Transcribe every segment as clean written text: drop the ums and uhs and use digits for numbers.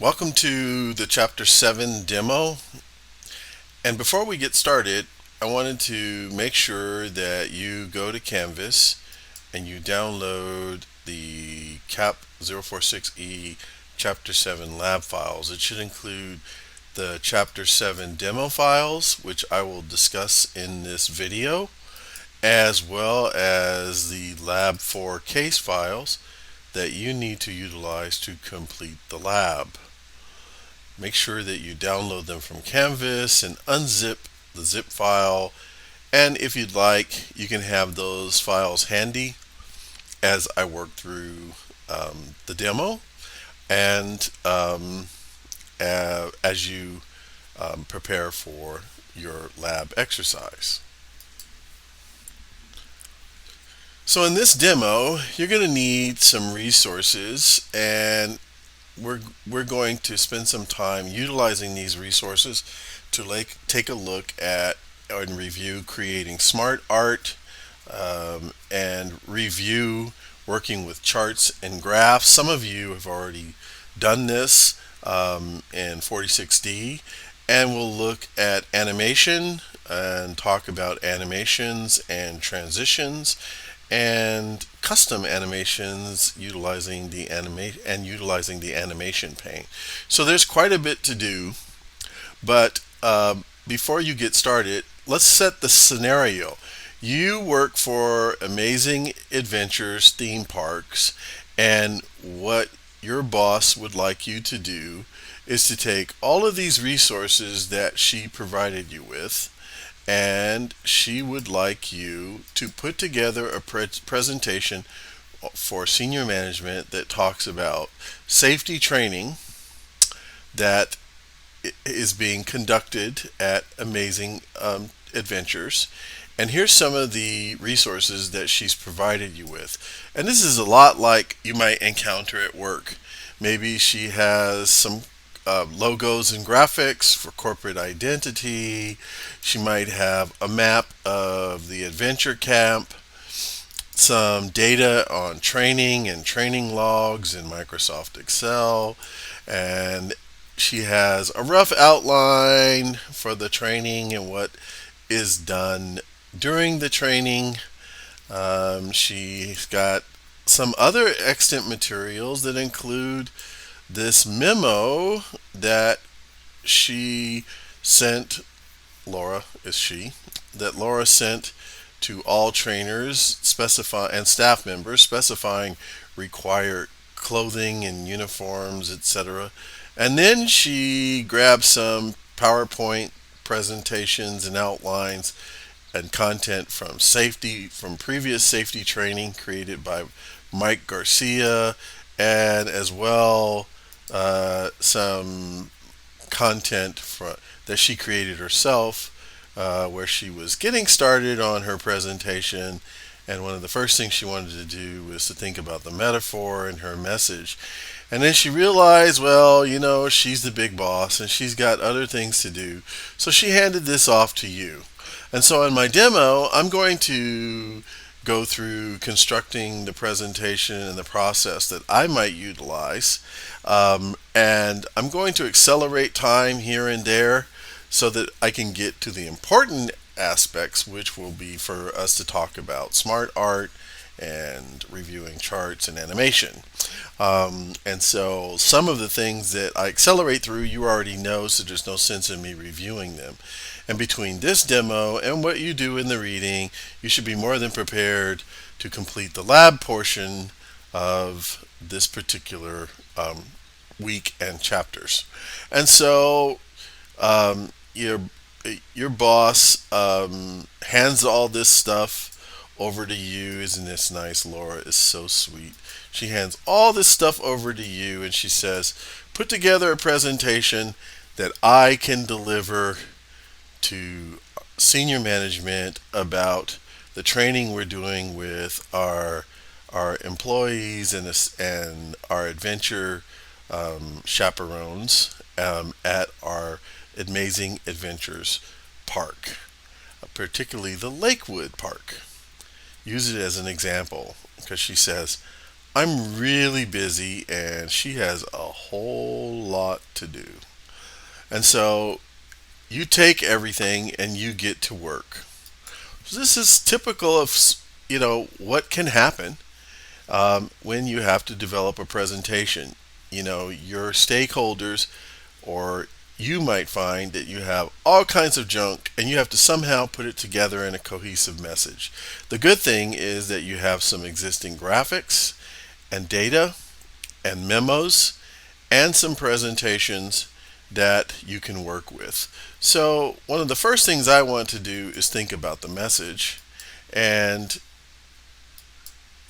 Welcome to the Chapter 7 demo. And before we get started, I wanted to make sure that you go to Canvas and you download the CAP 046E Chapter 7 lab files. It should include the Chapter 7 demo files, which I will discuss in this video, as well as the Lab 4 case files that you need to utilize to complete the lab. Make sure that you download them from Canvas and unzip the zip file. And if you'd like, you can have those files handy as I work through the demo and as you prepare for your lab exercise. So in this demo, you're going to need some resources, and we're going to spend some time utilizing these resources to take a look at and review creating smart art, and review working with charts and graphs. Some of you have already done this in 46D, and we'll look at animation and talk about animations and transitions and custom animations utilizing the animation pane. So there's quite a bit to do, but before you get started, let's set the scenario. You work for Amazing Adventures theme parks, and what your boss would like you to do is to take all of these resources that she provided you with, and she would like you to put together a presentation for senior management that talks about safety training that is being conducted at Amazing Adventures. And here's some of the resources that she's provided you with. And this is a lot like you might encounter at work. Maybe she has some logos and graphics for corporate identity. She might have a map of the adventure camp, some data on training and training logs in Microsoft Excel, and she has a rough outline for the training and what is done during the training. She's got some other extant materials that include this memo that she sent, Laura is she, that Laura sent to all trainers and staff members, specifying required clothing and uniforms, etc. And then she grabbed some PowerPoint presentations and outlines and content from previous safety training created by Mike Garcia, and as well some content that she created herself, where she was getting started on her presentation. And one of the first things she wanted to do was to think about the metaphor in her message. And then she realized, well, she's the big boss and she's got other things to do. So she handed this off to you. And so in my demo, I'm going to go through constructing the presentation and the process that I might utilize. And I'm going to accelerate time here and there so that I can get to the important aspects, which will be for us to talk about smart art and reviewing charts and animation. And so some of the things that I accelerate through, you already know, so there's no sense in me reviewing them. And between this demo and what you do in the reading, you should be more than prepared to complete the lab portion of this particular week and chapters. And so your boss hands all this stuff over to you. Isn't this nice? Laura is so sweet. She hands all this stuff over to you and she says, put together a presentation that I can deliver to senior management about the training we're doing with our employees and our adventure chaperones at our Amazing Adventures Park, particularly the Lakewood Park. Use it as an example because she says, I'm really busy and she has a whole lot to do. And so you take everything and you get to work. So this is typical of what can happen when you have to develop a presentation. Your stakeholders, or you might find that you have all kinds of junk and you have to somehow put it together in a cohesive message. The good thing is that you have some existing graphics and data and memos and some presentations that you can work with. So, one of the first things I want to do is think about the message and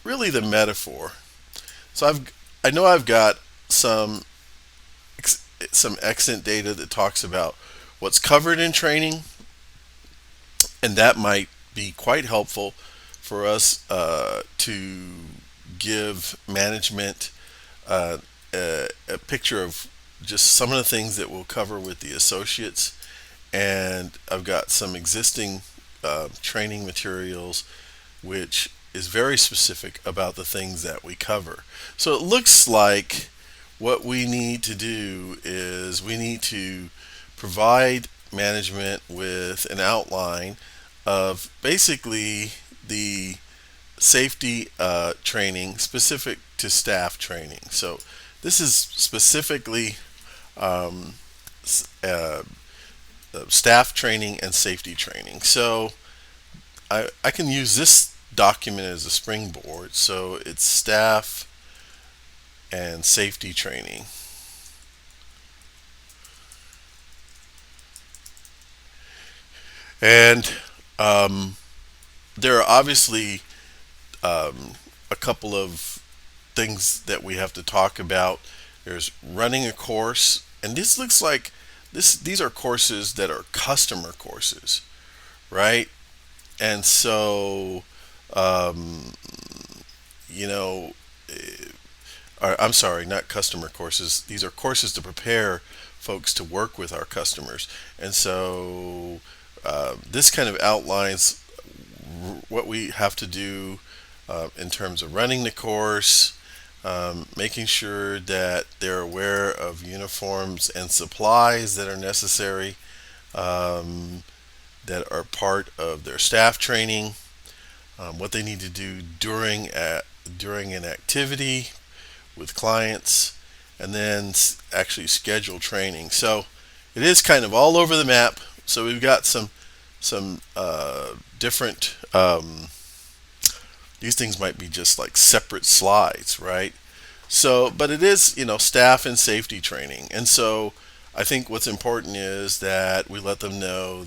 really the metaphor. So I know I've got some some excellent data that talks about what's covered in training, and that might be quite helpful for us to give management a picture of just some of the things that we'll cover with the associates. And I've got some existing training materials which is very specific about the things that we cover. So it looks like what we need to do is we need to provide management with an outline of basically the safety training specific to staff training. So this is specifically um, uh, staff training and safety training. So I can use this document as a springboard. So it's staff and safety training. And there are obviously a couple of things that we have to talk about. There's running a course, and this looks like these are courses that are customer courses, right? And so, um, you know, or, I'm sorry, not customer courses. These are courses to prepare folks to work with our customers. And so, this kind of outlines what we have to do in terms of running the course, making sure that they're aware of uniforms and supplies that are necessary, um, that are part of their staff training, what they need to do during an activity with clients, and then actually schedule training. So it is kind of all over the map. So we've got some different. These things might be just like separate slides, right? So, but it is, staff and safety training. And so I think what's important is that we let them know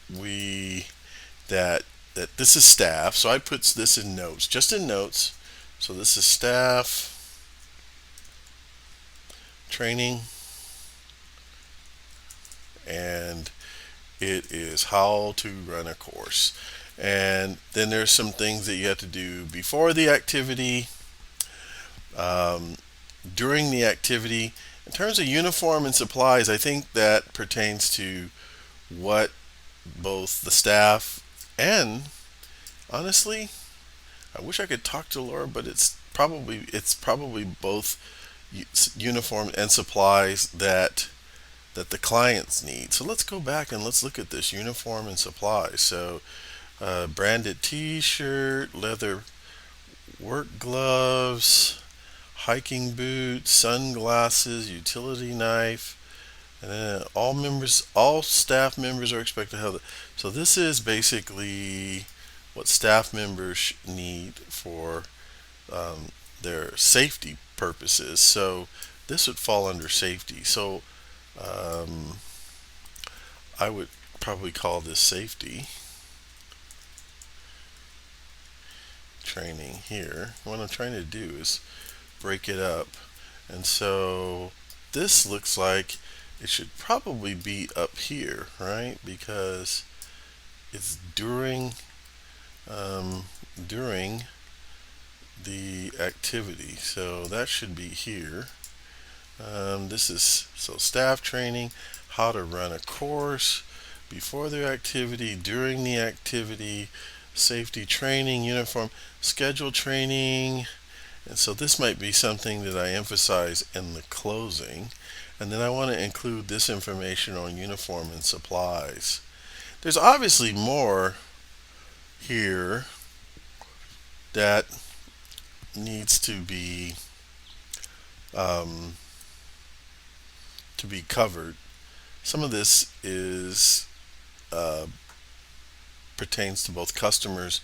we that that this is staff. So I put this in notes, just in notes. So this is staff training, and it is how to run a course. And then there's some things that you have to do before the activity, um, during the activity. In terms of uniform and supplies, I think that pertains to what both the staff and, honestly, I wish I could talk to Laura, but it's probably both uniform and supplies that the clients need. So let's go back and let's look at this uniform and supplies. So branded T-shirt, leather work gloves, hiking boots, sunglasses, utility knife, and then all staff members are expected to have it. So this is basically what staff members need for um, their safety purposes. So this would fall under safety. So um, I would probably call this safety training here. What I'm trying to do is break it up. And so this looks like it should probably be up here, right? Because it's um, during the activity. So that should be here. This is so staff training, how to run a course, before the activity, during the activity, safety training, uniform, schedule training, And so this might be something that I emphasize in the closing. And then I want to include this information on uniform and supplies. There's obviously more here that needs um, to be covered. Some of this is uh, pertains to both customers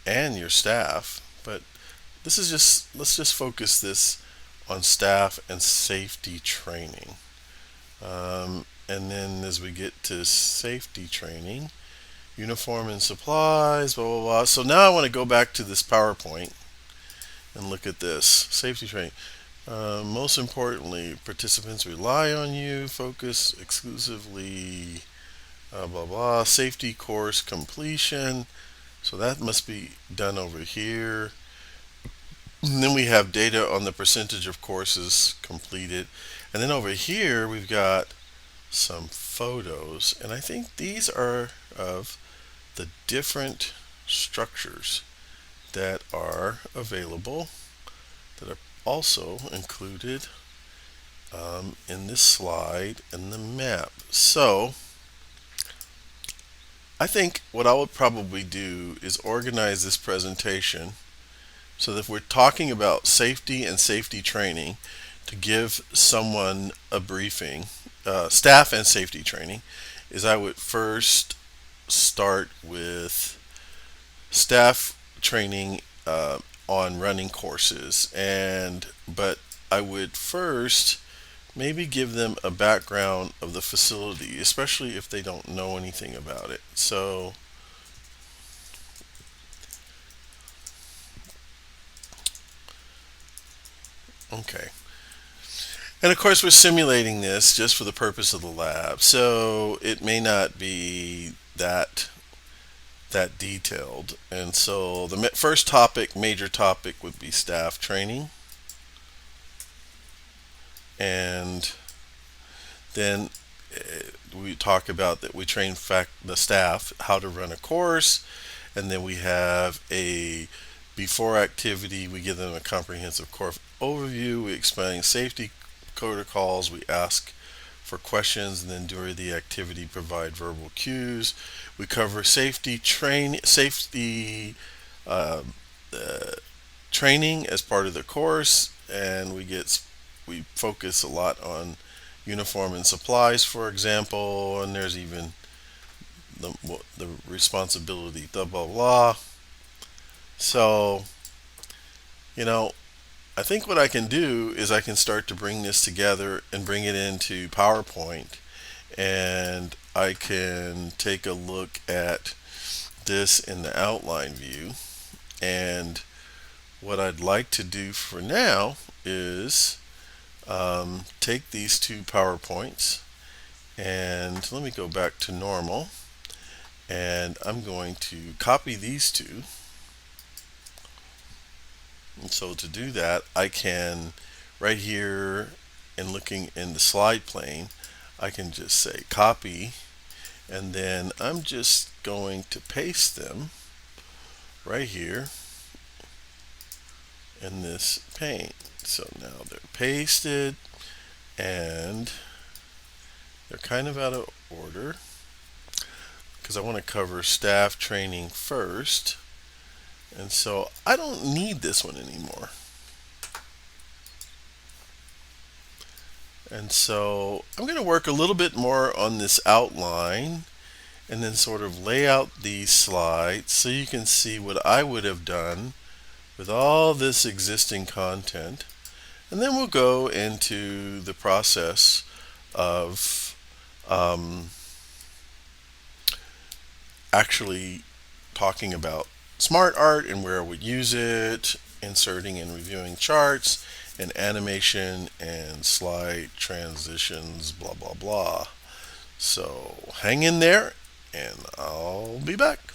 and your staff, but this is just let's just focus this on staff and safety training. And then as we get to safety training, uniform and supplies, blah, blah, blah. So now I want to go back to this PowerPoint and look at this safety training. Most importantly, participants rely on you, focus exclusively, blah, blah, safety course completion. So that must be done over here. And then we have data on the percentage of courses completed. And then over here, we've got some photos. And I think these are of the different structures that are available, that are also included in this slide and the map. So I think what I would probably do is organize this presentation so that if we're talking about safety and safety training, to give someone a briefing, staff and safety training, is I would first start with staff training on running courses, and but I would first maybe give them a background of the facility, especially if they don't know anything about it. So, okay. And of course, we're simulating this just for the purpose of the lab, so it may not be that detailed. And so the first topic, major topic, would be staff training, and then we talk about that we train the staff how to run a course, and then we have a before activity. We give them a comprehensive course overview. We explain safety protocols. We ask for questions, and then during the activity provide verbal cues. We cover safety uh, uh, training as part of the course, and we focus a lot on uniform and supplies, for example, and there's even the responsibility, blah blah blah. So, you know, I think what I can do is I can start to bring this together and bring it into PowerPoint, and I can take a look at this in the outline view. And what I'd like to do for now is take these two PowerPoints, and let me go back to normal, and I'm going to copy these two. And so to do that, I can, right here and looking in the slide pane, I can just say copy, and then I'm just going to paste them right here in this pane. So now they're pasted, and they're kind of out of order because I want to cover staff training first. And so I don't need this one anymore. And so I'm going to work a little bit more on this outline and then sort of lay out these slides so you can see what I would have done with all this existing content. And then we'll go into the process of actually talking about smart art and where I would use it, inserting and reviewing charts, and animation and slide transitions, blah, blah, blah. So hang in there, and I'll be back.